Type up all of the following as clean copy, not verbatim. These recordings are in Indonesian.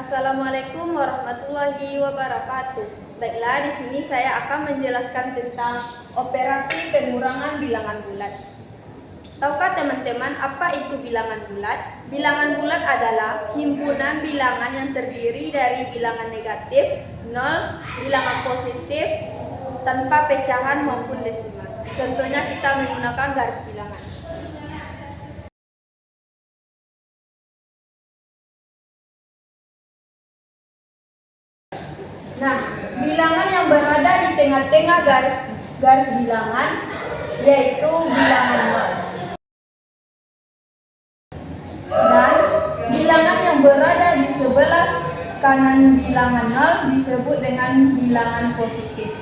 Assalamualaikum warahmatullahi wabarakatuh. Baiklah, di sini saya akan menjelaskan tentang operasi pengurangan bilangan bulat. Tahukah teman-teman apa itu bilangan bulat? Bilangan bulat adalah himpunan bilangan yang terdiri dari bilangan negatif, 0, bilangan positif, tanpa pecahan maupun desimal. Contohnya kita menggunakan garis bilangan. Nah, bilangan yang berada di tengah-tengah garis bilangan yaitu bilangan 0. Dan bilangan yang berada di sebelah kanan bilangan 0 disebut dengan bilangan positif.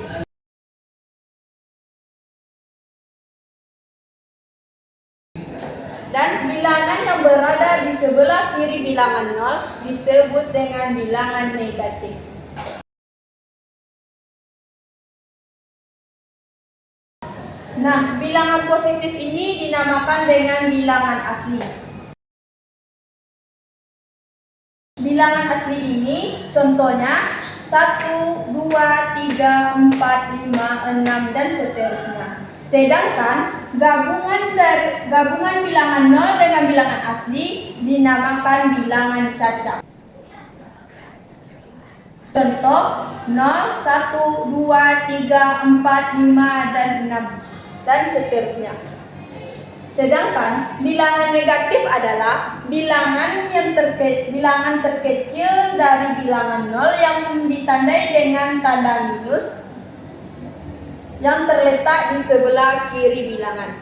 Dan bilangan yang berada di sebelah kiri bilangan 0 disebut dengan bilangan negatif. Nah, bilangan positif ini dinamakan dengan bilangan asli. Bilangan asli ini contohnya 1, 2, 3, 4, 5, 6, dan seterusnya. Sedangkan gabungan bilangan 0 dengan bilangan asli dinamakan bilangan cacat. Contoh 0, 1, 2, 3, 4, 5, dan 6. Dan seterusnya. Sedangkan bilangan negatif adalah bilangan terkecil dari bilangan 0 yang ditandai dengan tanda minus yang terletak di sebelah kiri bilangan.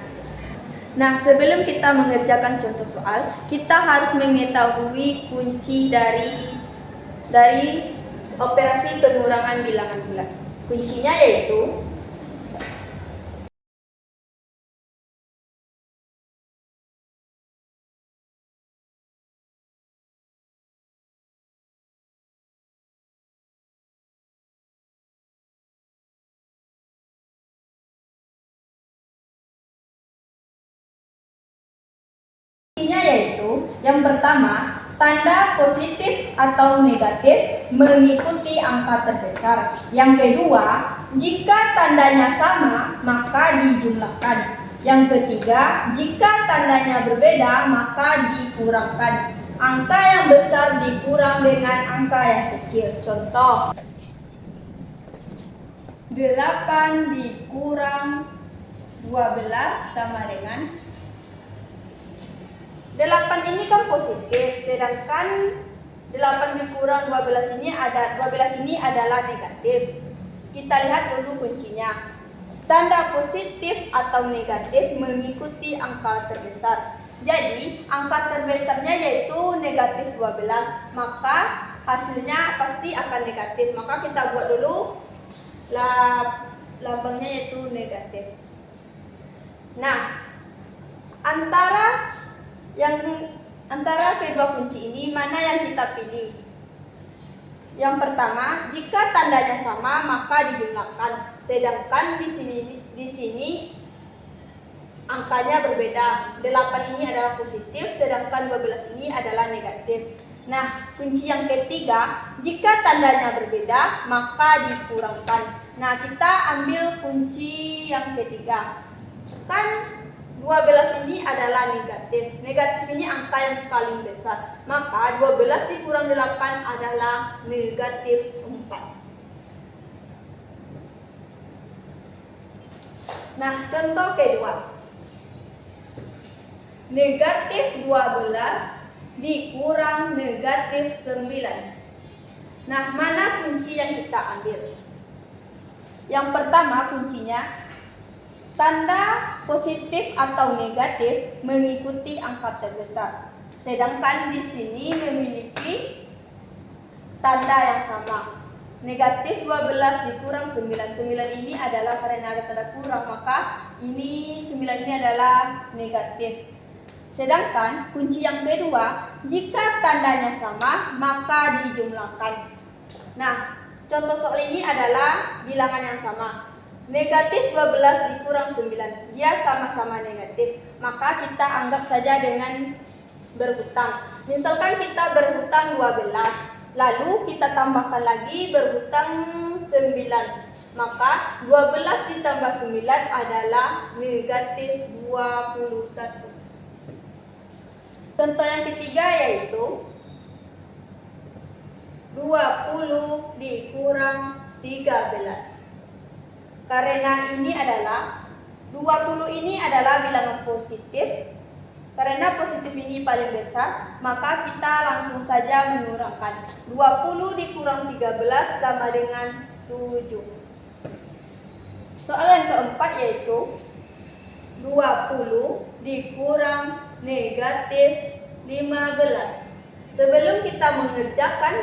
Nah, sebelum kita mengerjakan contoh soal, kita harus mengetahui kunci dari operasi pengurangan bilangan bulat. Kuncinya yaitu yang pertama, tanda positif atau negatif mengikuti angka terbesar. Yang kedua, jika tandanya sama maka dijumlahkan. Yang ketiga, jika tandanya berbeda maka dikurangkan. Angka yang besar dikurang dengan angka yang kecil. Contoh 8 dikurang 12 sama dengan 8 ini kan positif, sedangkan 8 dikurang 12 ini adalah negatif. Kita lihat dulu kuncinya. Tanda positif atau negatif mengikuti angka terbesar. Jadi, angka terbesarnya yaitu negatif 12, maka hasilnya pasti akan negatif. Maka kita buat dulu lambangnya yaitu negatif. Nah, antara kedua kunci ini mana yang kita pilih? Yang pertama, jika tandanya sama maka dijumlahkan. Sedangkan di sini angkanya berbeda. 8 ini adalah positif, sedangkan 12 ini adalah negatif. Nah, kunci yang ketiga, jika tandanya berbeda maka dikurangkan. Nah, kita ambil kunci yang ketiga. Kan 12 ini adalah negatif. Negatif ini angka yang paling besar. Maka 12 dikurang 8 adalah negatif 4. Nah, contoh kedua. Negatif 12 dikurang negatif 9. Nah, mana kunci yang kita ambil? Yang pertama kuncinya, tanda positif atau negatif mengikuti angka terbesar. Sedangkan di sini memiliki tanda yang sama. Negatif 12 dikurang 9. 9 ini adalah karena ada tanda kurang, maka 9 ini adalah negatif. Sedangkan kunci yang kedua, jika tandanya sama maka dijumlahkan. Nah, contoh soal ini adalah bilangan yang sama. Negatif 12 dikurang 9, dia sama-sama negatif. Maka kita anggap saja dengan berhutang. Misalkan kita berhutang 12. Lalu kita tambahkan lagi berhutang 9. Maka 12 ditambah 9 adalah negatif 21. Contoh yang ketiga yaitu 20 dikurang 13. Karena ini adalah 20 ini adalah bilangan positif. Karena positif ini paling besar, maka kita langsung saja mengurangkan. 20 dikurang 13 sama dengan 7. Soal yang keempat yaitu 20 dikurang negatif 15. Sebelum kita mengerjakan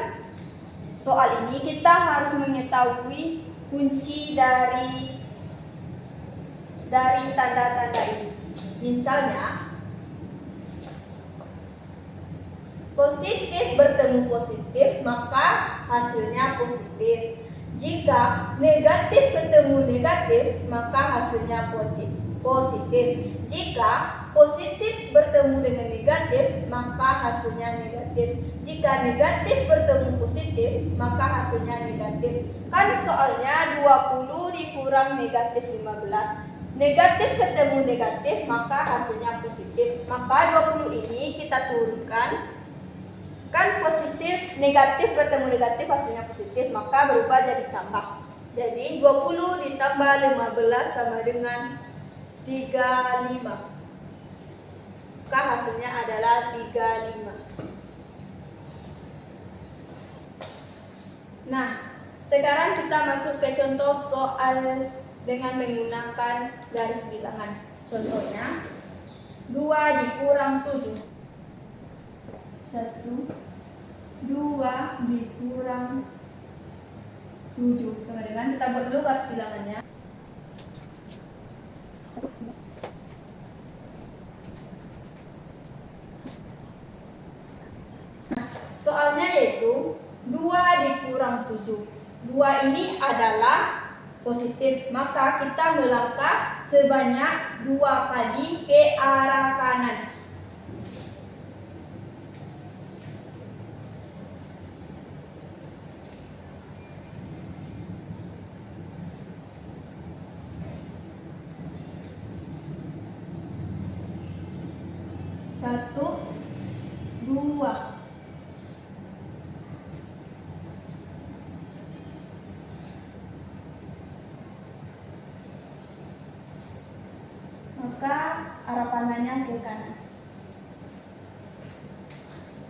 soal ini, kita harus mengetahui kunci dari tanda-tanda ini. Misalnya, positif bertemu positif, maka hasilnya positif. Jika negatif bertemu negatif, maka hasilnya positif. Jika positif bertemu dengan negatif, maka hasilnya negatif. Jika negatif bertemu positif, maka hasilnya negatif. Kan soalnya 20 dikurang negatif 15. Negatif ketemu negatif, maka hasilnya positif. Maka 20 ini kita turunkan. Kan positif, negatif bertemu negatif hasilnya positif, maka berubah jadi tambah. Jadi 20 ditambah 15 sama dengan 35. Maka hasilnya adalah 35. Nah, sekarang kita masuk ke contoh soal dengan menggunakan garis bilangan. Contohnya 2 dikurang 7. 1, 2 dikurang 7 sama dengan, kita buat dulu garis bilangannya. Nah, soalnya yaitu 2 dikurang 7. 2 ini adalah positif, maka kita melangkah sebanyak 2 kali ke arah kanan. Satu, 2. Maka arah panahnya ke kanan.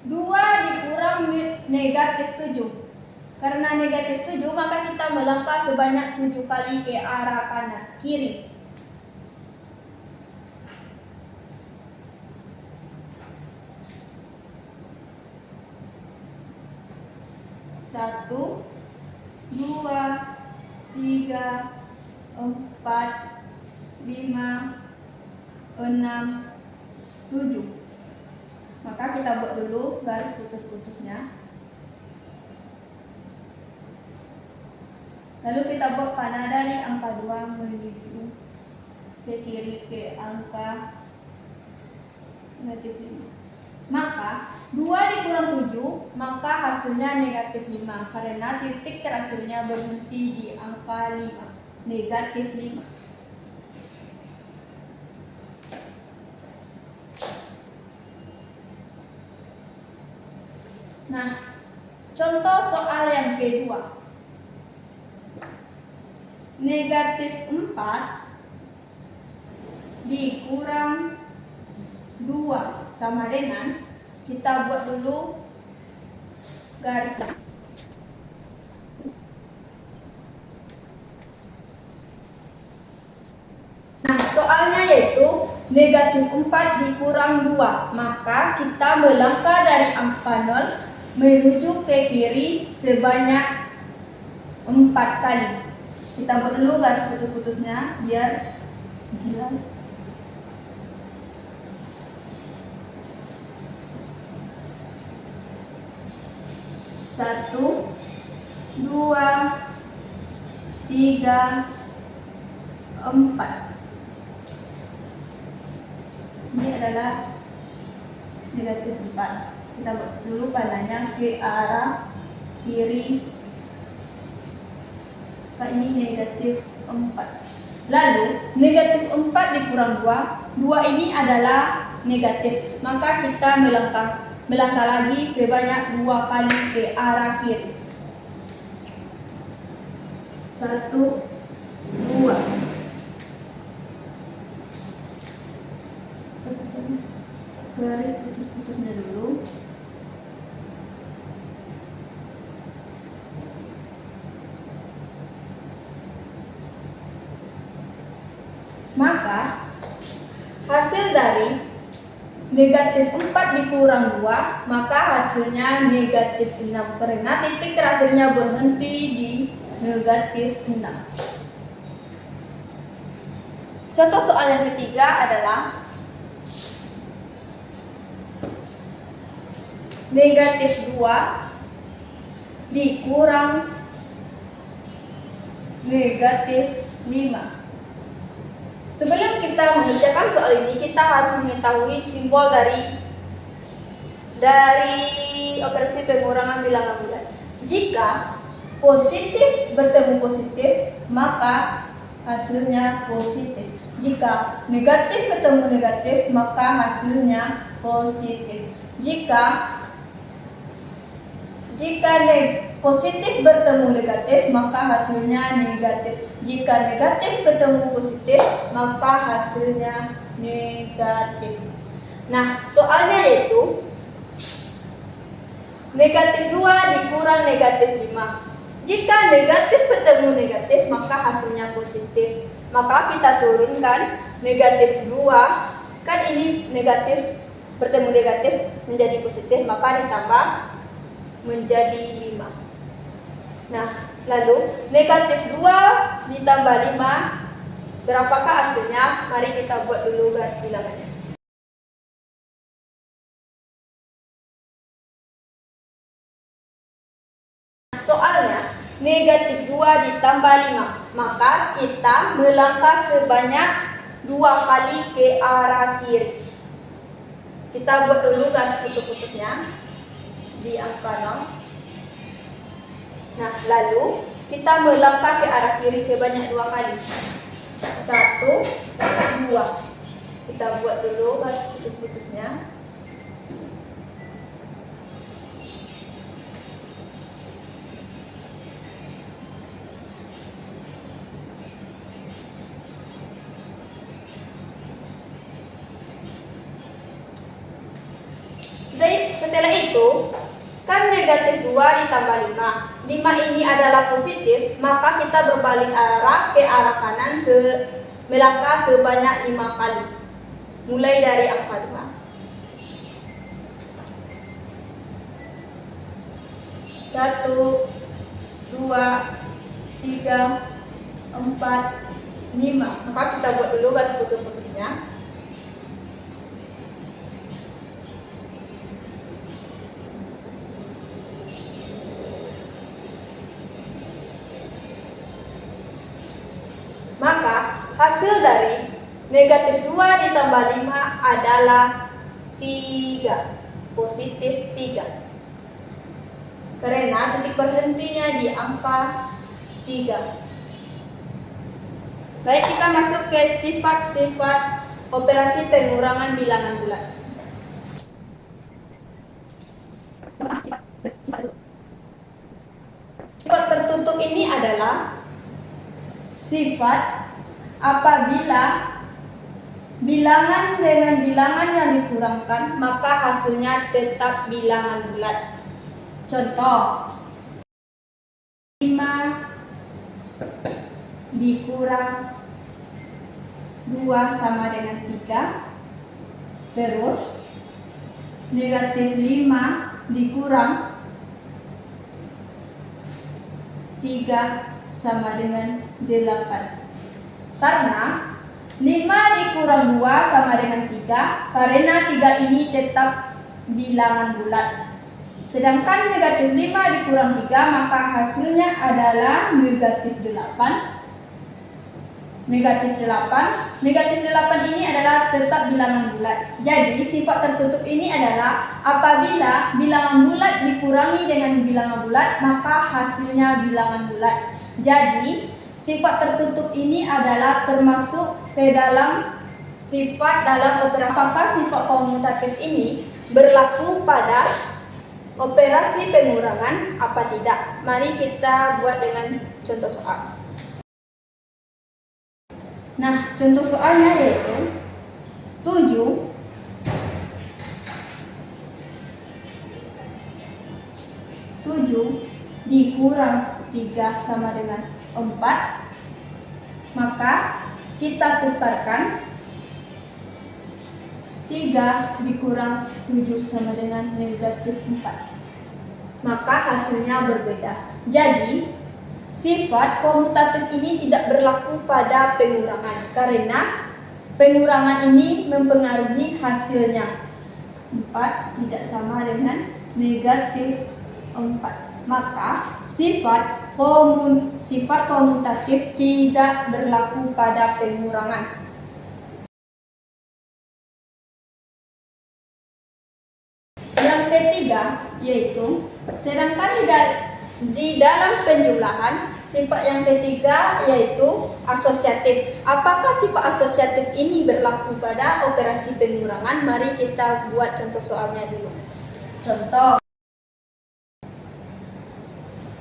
2 dikurang negatif 7. Karena negatif 7, maka kita melangkah sebanyak 7 kali ke arah kanan, kiri. 1, 2, 3, 4, 5, 6, 7. Maka kita buat dulu garis putus-putusnya. Lalu kita buat panah dari angka 2 menuju ke kiri ke angka negatif 5. Maka 2 dikurang 7, maka hasilnya negatif 5. Karena titik terakhirnya berhenti di angka 5. Negatif 5. Nah, contoh soal yang kedua. Negatif 4 dikurang 2 sama dengan, kita buat dulu garis. Nah, soalnya yaitu negatif 4 dikurang 2, maka kita melangkah dari angka 0 menuju ke kiri sebanyak 4 kali. Kita buat dulu garis putus-putusnya biar jelas. 1, 2, 3, 4. Ini adalah negatif 4. Kita buat dulu panahnya ke arah kiri. Ini negatif 4. Lalu negatif 4 dikurang 2. 2 ini adalah negatif. Maka kita melangkah lagi sebanyak 2 kali ke arah kiri. 1, 2. Garis putus-putusnya dulu. Maka hasil dari negatif 4 dikurang 2, maka hasilnya negatif 6, karena titik terakhirnya berhenti di negatif 6. Contoh soal yang ketiga adalah negatif 2 dikurang negatif 5. Sebelum kita mengerjakan soal ini, kita harus mengetahui simbol dari operasi pengurangan bilangan bulat. Jika positif bertemu positif, maka hasilnya positif. Jika negatif bertemu negatif, maka hasilnya positif. Jika positif bertemu negatif, maka hasilnya negatif. Jika negatif bertemu positif, maka hasilnya negatif. Nah, soalnya yaitu negatif 2 dikurang negatif 5. Jika negatif bertemu negatif, maka hasilnya positif. Maka kita turunkan negatif 2, kan ini negatif bertemu negatif menjadi positif, maka ditambah menjadi 5. Nah, lalu negatif 2 ditambah 5, berapakah hasilnya? Mari kita buat dulu garis bilangannya. Soalnya negatif 2 ditambah 5, maka kita melangkah sebanyak 2 kali ke arah kiri. Kita buat dulu garis putus-putusnya di angka 0. Nah, lalu kita melangkah ke arah kiri sebanyak 2 kali. 1, 2. Kita buat dulu garis putus-putusnya. Setelah itu, kan negatif 2 ditambah 5. 5 ini adalah positif, maka kita berbalik arah ke arah kanan melangkah sebanyak 5 kali. Mulai dari angka 2. 1, 2, 3, 4, 5. Maka kita buat dulu garis putus-putusnya. Maka hasil dari negatif 2 ditambah 5 adalah 3, positif 3. Karena titik berhentinya di angka 3. Baik, kita masuk ke sifat-sifat operasi pengurangan bilangan bulat. Sifat tertutup ini adalah sifat apabila bilangan dengan bilangan yang dikurangkan, maka hasilnya tetap bilangan bulat. Contoh, 5 dikurang 2 sama dengan 3. Terus negatif 5 dikurang 3 sama dengan 8. Karena 5 dikurang 2 sama dengan 3, karena 3 ini tetap bilangan bulat. Sedangkan negatif 5 dikurang 3, maka hasilnya adalah negatif 8. negatif 8. Negatif 8 ini adalah tetap bilangan bulat. Jadi sifat tertutup ini adalah apabila bilangan bulat dikurangi dengan bilangan bulat, maka hasilnya bilangan bulat. Jadi sifat tertutup ini adalah termasuk ke dalam sifat dalam operasi. Apakah sifat komutatif ini berlaku pada operasi pengurangan apa tidak? Mari kita buat dengan contoh soal. Nah, contoh soalnya yaitu 7 dikurang 3 sama dengan 4. Maka kita tukarkan 3 dikurang 7 sama dengan negatif 4. Maka hasilnya berbeda. Jadi sifat komutatif ini tidak berlaku pada pengurangan karena pengurangan ini mempengaruhi hasilnya. 4 tidak sama dengan negatif 4. Maka sifat komutatif tidak berlaku pada pengurangan. Yang ketiga yaitu sedangkan di dalam penjumlahan, sifat yang ketiga yaitu asosiatif. Apakah sifat asosiatif ini berlaku pada operasi pengurangan? Mari kita buat contoh soalnya dulu. Contoh.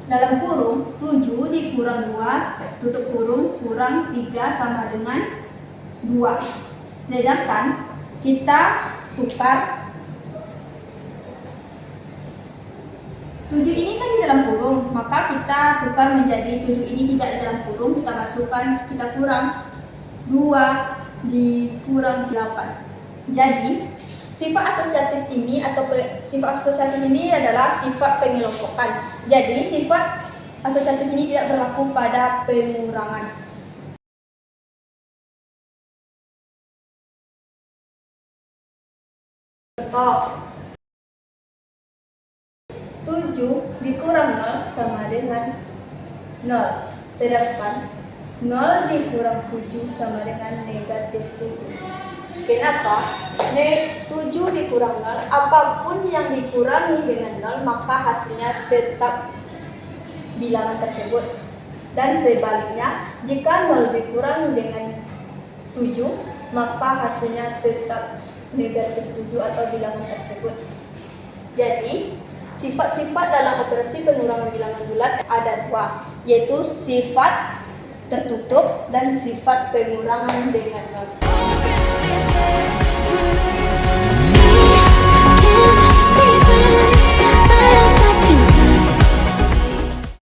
Dalam kurung 7 dikurang 2 tutup kurung kurang 3 sama dengan 2. Sedangkan kita tukar 7 ini kan di dalam kurung, maka kita tukar menjadi 7 ini tidak di dalam kurung, kita masukkan, kita kurang 2 dikurang 8. Jadi sifat asosiatif ini adalah sifat pengelompokan. Jadi sifat asosiatif ini tidak berlaku pada pengurangan. Contoh 7 dikurang 0 sama dengan 0. Sedangkan 0 dikurang 7 sama dengan negatif 7. Kenapa? 7 dikurang 0, apapun yang dikurangi dengan 0, maka hasilnya tetap bilangan tersebut. Dan sebaliknya, jika 0 dikurangi dengan 7, maka hasilnya tetap negatif 7 atau bilangan tersebut. Jadi sifat-sifat dalam operasi pengurangan bilangan bulat ada 2, yaitu sifat tertutup dan sifat pengurangan dengan 0.